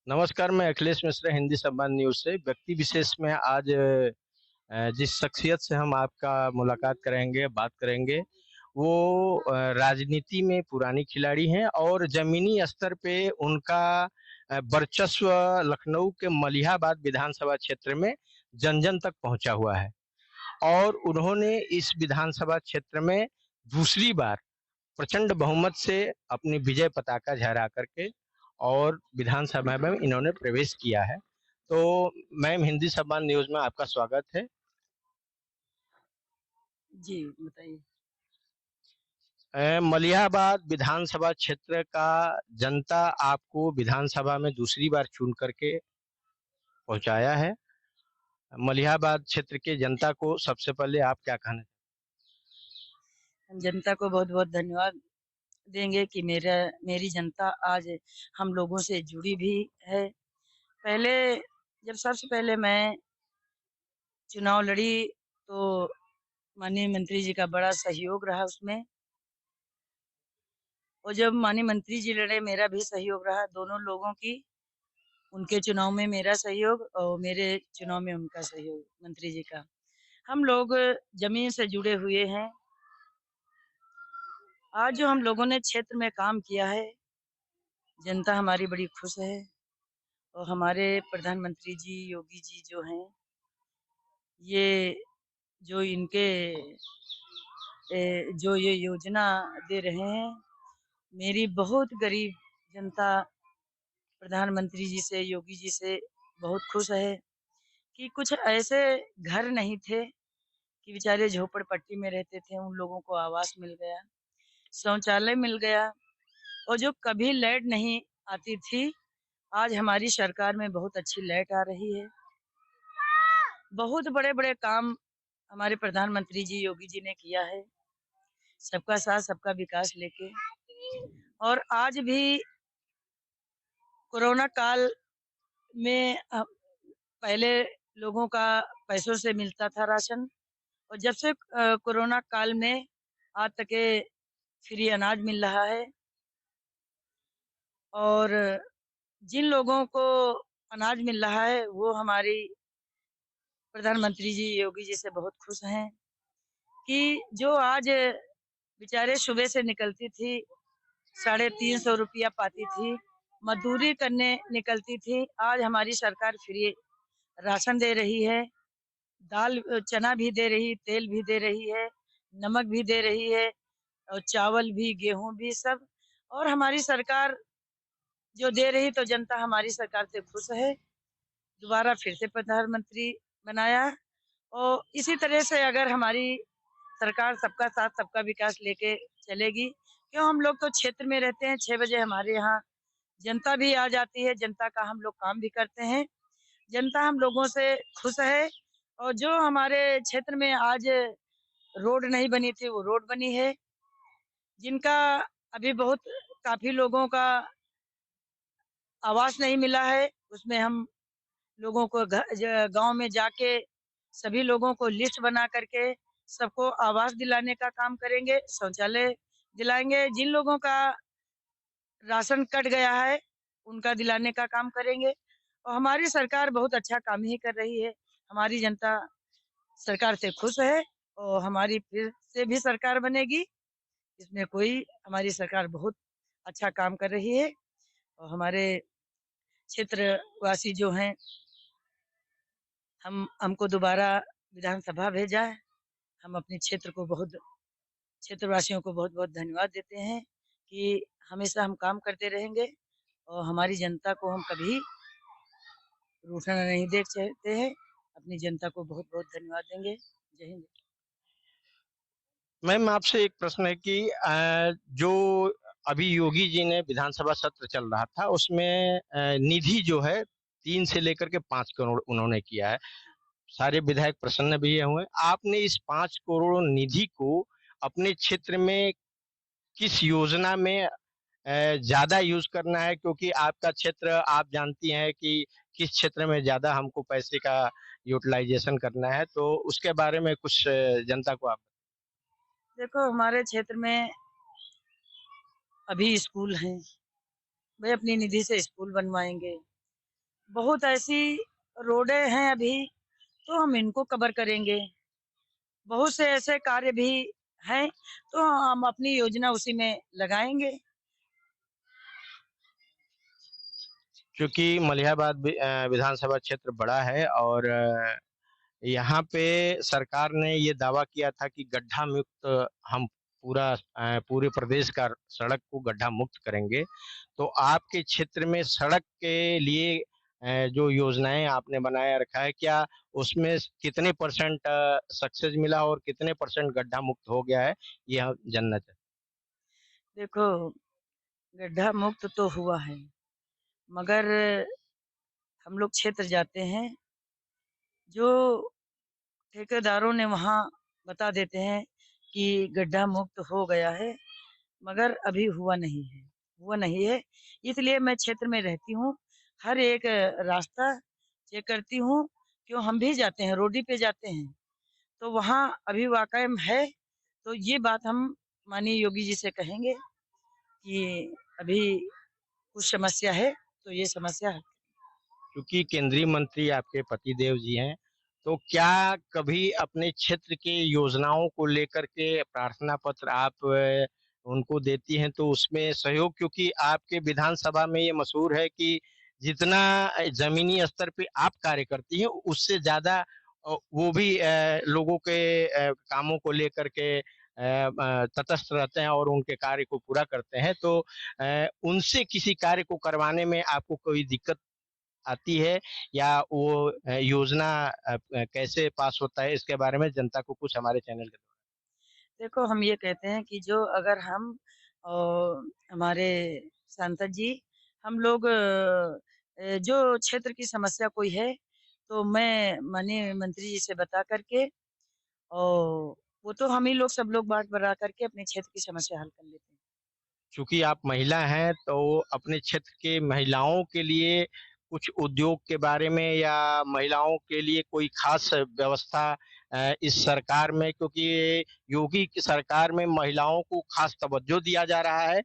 नमस्कार, मैं अखिलेश मिश्रा हिंदी संवाद न्यूज़ से। व्यक्ति विशेष में आज जिस शख्सियत से हम आपका मुलाकात करेंगे, बात करेंगे, वो राजनीति में पुरानी खिलाड़ी हैं और ज़मीनी स्तर पे उनका वर्चस्व लखनऊ के मलिहाबाद विधानसभा क्षेत्र में जन-जन तक पहुँचा हुआ है और उन्होंने इस विधानसभा क्षेत्र में दूसरी बार प्रचंड बहुमत से अपनी विजय पताका लहरा करके और विधानसभा में इन्होंने प्रवेश किया है। तो मैम, हिंदी संवाद न्यूज़ में आपका स्वागत है। जी, बताइए। मलिहाबाद विधानसभा क्षेत्र का जनता आपको विधानसभा में दूसरी बार चुन करके पहुंचाया है। मलिहाबाद क्षेत्र के जनता को सबसे पहले आप क्या कहना? हम जनता को बहुत-बहुत धन्यवाद देंगे कि मेरी जनता आज हम लोगों से जुड़ी भी है। पहले जब सबसे पहले मैं चुनाव लड़ी तो माननीय मंत्री जी का बड़ा सहयोग रहा उसमें, और जब माननीय मंत्री जी लड़े मेरा भी सहयोग रहा, दोनों लोगों की, उनके चुनाव में मेरा सहयोग और मेरे चुनाव में उनका सहयोग मंत्री जी का। हम लोग ज़मीन से जुड़े हुए हैं। आज जो हम लोगों ने क्षेत्र में काम किया है, जनता हमारी बड़ी खुश है। और हमारे प्रधानमंत्री जी योगी जी जो हैं, ये जो इनके जो ये योजना दे रहे हैं, मेरी बहुत गरीब जनता प्रधानमंत्री जी से, योगी जी से बहुत खुश है कि कुछ ऐसे घर नहीं थे कि बेचारे झोपड़पट्टी में रहते थे, उन लोगों को आवास मिल गया, शौचालय मिल गया। और जो कभी लाइट नहीं आती थी, आज हमारी सरकार में बहुत अच्छी लाइट आ रही है। बहुत बड़े-बड़े काम हमारे प्रधानमंत्री जी योगी जी ने किया है, सबका साथ सबका विकास लेके। और आज भी कोरोना काल में पहले लोगों का पैसों से मिलता था राशन, और जब से कोरोना काल में आज तक के फ्री अनाज मिल रहा है। और जिन लोगों को अनाज मिल रहा है वो हमारी प्रधानमंत्री जी योगी जी से बहुत खुश हैं कि जो आज बेचारे सुबह से निकलती थी, 350 रुपया पाती थी, मजदूरी करने निकलती थी, आज हमारी सरकार फ्री राशन दे रही है, दाल चना भी दे रही, तेल भी दे रही है, नमक भी दे रही है, और चावल भी, गेहूँ भी, सब। और हमारी सरकार जो दे रही, तो जनता हमारी सरकार से खुश है। दोबारा फिर से प्रधानमंत्री बनाया, और इसी तरह से अगर हमारी सरकार सबका साथ सबका विकास लेके चलेगी, क्यों हम लोग तो क्षेत्र में रहते हैं, 6 बजे हमारे यहाँ जनता भी आ जाती है, जनता का हम लोग काम भी करते हैं, जनता हम लोगों से खुश है। और जो हमारे क्षेत्र में आज रोड नहीं बनी थी, वो रोड बनी है, जिनका अभी बहुत काफ़ी लोगों का आवास नहीं मिला है, उसमें हम लोगों को गाँव में जाके सभी लोगों को लिस्ट बना करके सबको आवास दिलाने का काम करेंगे, शौचालय दिलाएँगे। जिन लोगों का राशन कट गया है, उनका दिलाने का काम करेंगे। और हमारी सरकार बहुत अच्छा काम ही कर रही है। हमारी जनता सरकार से खुश है, और हमारी फिर से भी सरकार बनेगी। इसमें कोई, हमारी सरकार बहुत अच्छा काम कर रही है। और हमारे क्षेत्रवासी जो हैं, हमको दोबारा विधानसभा भेजा है। हम अपने क्षेत्रवासियों को बहुत-बहुत धन्यवाद देते हैं कि हमेशा हम काम करते रहेंगे, और हमारी जनता को हम कभी रूठना नहीं देख चाहते हैं। अपनी जनता को बहुत-बहुत धन्यवाद देंगे। जय हिंद। मैम, आपसे एक प्रश्न है कि जो अभी योगी जी ने विधानसभा सत्र चल रहा था उसमें निधि जो है 3 से लेकर के 5 करोड़ उन्होंने किया है। सारे विधायक प्रसन्न भी हुए। आपने इस 5 करोड़ निधि को अपने क्षेत्र में किस योजना में ज्यादा यूज करना है, क्योंकि आपका क्षेत्र आप जानती हैं कि किस क्षेत्र में ज्यादा हमको पैसे का यूटिलाइजेशन करना है, तो उसके बारे में कुछ जनता को आप। देखो, हमारे क्षेत्र में अभी स्कूल हैं, वे अपनी निधि से स्कूल बनवाएँगे। बहुत ऐसी रोडें हैं अभी, तो हम इनको कवर करेंगे। बहुत से ऐसे कार्य भी हैं, तो हम अपनी योजना उसी में लगाएँगे। क्योंकि मलिहाबाद विधानसभा क्षेत्र बड़ा है और यहाँ पे सरकार ने ये दावा किया था कि गड्ढा मुक्त हम पूरे प्रदेश का सड़क को गड्ढा मुक्त करेंगे। तो आपके क्षेत्र में सड़क के लिए जो योजनाएं आपने बनाया रखा है, क्या उसमें कितने परसेंट सक्सेस मिला और कितने परसेंट गड्ढा मुक्त हो गया है, ये हम जानना चाहते देखो, गड्ढा मुक्त तो हुआ है, मगर हम लोग क्षेत्र जाते हैं, जो ठेकेदारों ने वहाँ बता देते हैं कि गड्ढा मुक्त हो गया है, मगर अभी हुआ नहीं है। इसलिए मैं क्षेत्र में रहती हूँ, हर एक रास्ता चेक करती हूँ, क्यों हम भी जाते हैं, रोड ही पे जाते हैं, तो वहाँ अभी वाक़ई में है, तो ये बात हम माननीय योगी जी से कहेंगे कि अभी कुछ समस्या है, तो ये समस्या हल। क्योंकि केंद्रीय मंत्री आपके पतिदेव जी हैं, तो क्या कभी अपने क्षेत्र की योजनाओं को लेकर के प्रार्थना पत्र आप उनको देती हैं तो उसमें सहयोग, क्योंकि आपके विधानसभा में ये मशहूर है कि जितना जमीनी स्तर पे आप कार्य करती हैं उससे ज्यादा वो भी लोगों के कामों को लेकर के तटस्थ रहते हैं और उनके कार्य को पूरा करते हैं। तो उनसे किसी कार्य को करवाने में आपको कोई दिक्कत आती है, या वो योजना कैसे पास होता है, इसके बारे में जनता को कुछ हमारे चैनल के द्वारा। देखो, हम ये कहते हैं कि जो अगर हम हमारे सांसद जी, हम लोग जो क्षेत्र की समस्या कोई है, तो मैं माननीय मंत्री जी से बता करके, और वो तो हम ही लोग सब लोग बाँट बरा करके अपने क्षेत्र की समस्या हल कर लेते हैं। चूंकि आप महिला हैं तो अपने क्षेत्र के महिलाओं के लिए कुछ उद्योग के बारे में या महिलाओं के लिए कोई खास व्यवस्था इस सरकार में, क्योंकि योगी की सरकार में महिलाओं को खास तवज्जो दिया जा रहा है।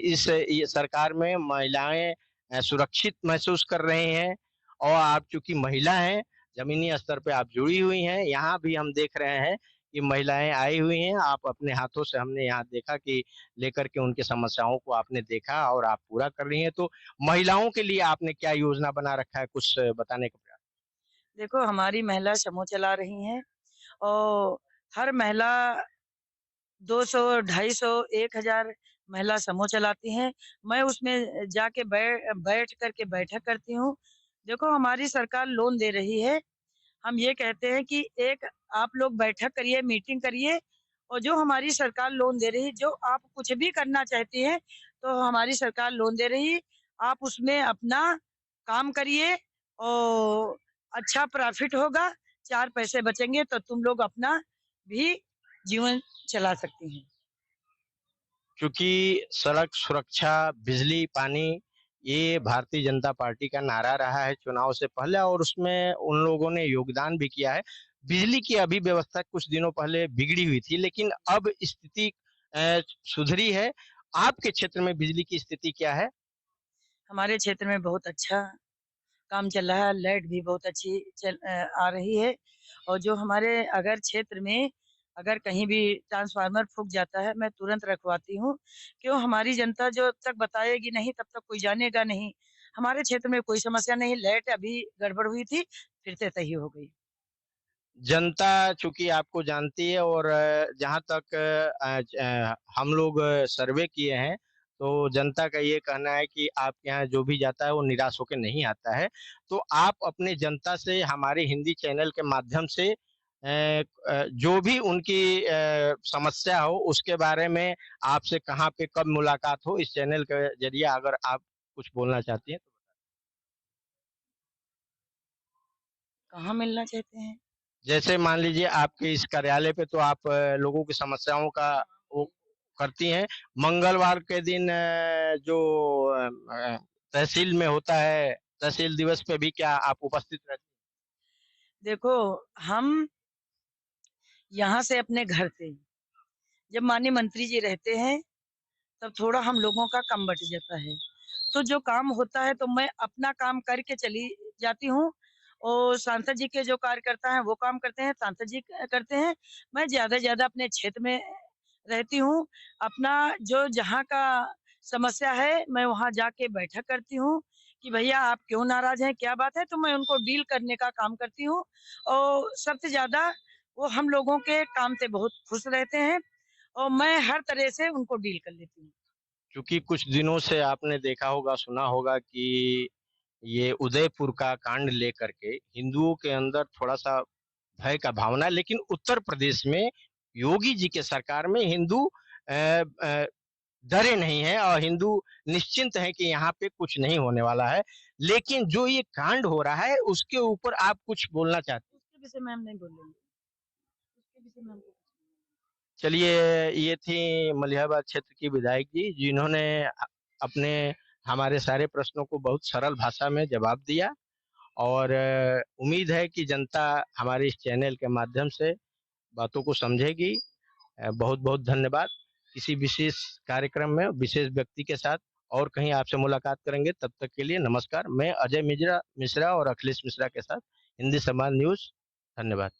इस ये सरकार में महिलाएं सुरक्षित महसूस कर रहे हैं। और आप चूंकि महिला हैं, जमीनी स्तर पे आप जुड़ी हुई हैं, यहाँ भी हम देख रहे हैं कि महिलाएं आई हुई हैं। आप अपने हाथों से, हमने यहाँ देखा कि लेकर के उनकी समस्याओं को आपने देखा और आप पूरा कर रही हैं। तो महिलाओं के लिए आपने क्या योजना बना रखा है, कुछ बताने का प्रयास। देखो, हमारी महिला समूह चला रही हैं, और हर महिला 200, 250, 1000 महिला समूह चलाती हैं। मैं उसमें जाके बैठ कर के बैठक करती हूँ। देखो, हमारी सरकार लोन दे रही है। हम ये कहते हैं कि एक आप लोग बैठक करिए, मीटिंग करिए, और जो हमारी सरकार लोन दे रही है, जो आप कुछ भी करना चाहती हैं, तो हमारी सरकार लोन दे रही है। आप उसमें अपना काम करिए, और अच्छा प्रॉफ़िट होगा, 4 पैसे बचेंगे, तो तुम लोग अपना भी जीवन चला सकती हैं। क्योंकि सड़क सुरक्षा, बिजली, पानी, ये भारतीय जनता पार्टी का नारा रहा है चुनाव से पहले और उसमें उन लोगों ने योगदान भी किया है। बिजली की अभी व्यवस्था कुछ दिनों पहले बिगड़ी हुई थी, लेकिन अब स्थिति सुधरी है। आपके क्षेत्र में बिजली की स्थिति क्या है? हमारे क्षेत्र में बहुत अच्छा काम चल रहा है, लाइट भी बहुत अच्छी आ रही है, और जो हमारे अगर क्षेत्र में अगर कहीं भी ट्रांसफार्मर फूँक जाता है, मैं तुरंत रखवाती हूँ। क्यों, हमारी जनता जब तक बताएगी नहीं, तब तक कोई जानेगा नहीं। हमारे क्षेत्र में कोई समस्या नहीं, लाइट अभी गड़बड़ हुई थी, फिर से सही हो गई। जनता चूंकि आपको जानती है और जहाँ तक हम लोग सर्वे किए हैं, तो जनता का ये कहना है कि आपके यहाँ जो भी जाता है वो निराश होकर नहीं आता है। तो आप अपने जनता से हमारे हिंदी चैनल के माध्यम से जो भी उनकी समस्या हो उसके बारे में आपसे कहाँ पे कब मुलाकात हो, इस चैनल के जरिए अगर आप कुछ बोलना चाहती हैं तो। कहाँ मिलना चाहते हैं? जैसे मान लीजिए आपके इस कार्यालय पे तो आप लोगों की समस्याओं का वो करती हैं। मंगलवार के दिन जो तहसील में होता है, तहसील दिवस पे भी क्या आप उपस्थित रहती देखो, हम यहाँ से अपने घर से जब माननीय मंत्री जी रहते हैं, तब थोड़ा हम लोगों का कम बँट जाता है। तो जो काम होता है तो मैं अपना काम करके चली जाती हूँ और सांसद जी के जो कार्यकर्ता हैं वो काम करते हैं, सांसद जी करते हैं। मैं ज़्यादा से ज़्यादा अपने क्षेत्र में रहती हूँ। अपना जो जहाँ का समस्या है मैं वहाँ जाके बैठक करती हूँ कि भैया आप क्यों नाराज़ हैं, क्या बात है? तो मैं उनको डील करने का काम करती हूँ और सबसे ज़्यादा वो हम लोगों के काम से बहुत खुश रहते हैं और मैं हर तरह से उनको डील कर लेती हूँ। क्योंकि कुछ दिनों से आपने देखा होगा, सुना होगा कि ये उदयपुर का कांड लेकर के हिंदुओं के अंदर थोड़ा-सा भय का भावना है, लेकिन उत्तर प्रदेश में योगी जी के सरकार में हिंदू अ अ, डरे नहीं हैं और हिंदू निश्चिंत हैं कि यहाँ पे कुछ नहीं होने वाला है। लेकिन जो ये कांड हो रहा है, उसके ऊपर आप कुछ बोलना चाहते हैं? उसके विषय में हम नहीं बोलेंगे, उसके विषय में हमको कुछ नहीं बोलना। चलिए, ये थी मलिहाबाद क्षेत्र की विधायक जी, जिन्होंने अपने हमारे सारे प्रश्नों को बहुत सरल भाषा में जवाब दिया और उम्मीद है कि जनता हमारे इस चैनल के माध्यम से बातों को समझेगी। बहुत-बहुत धन्यवाद। किसी विशेष कार्यक्रम में विशेष व्यक्ति के साथ और कहीं आपसे मुलाकात करेंगे, तब तक के लिए नमस्कार। मैं अजय मिश्रा मिश्रा और अखिलेश मिश्रा के साथ हिंदी समाज न्यूज़, धन्यवाद।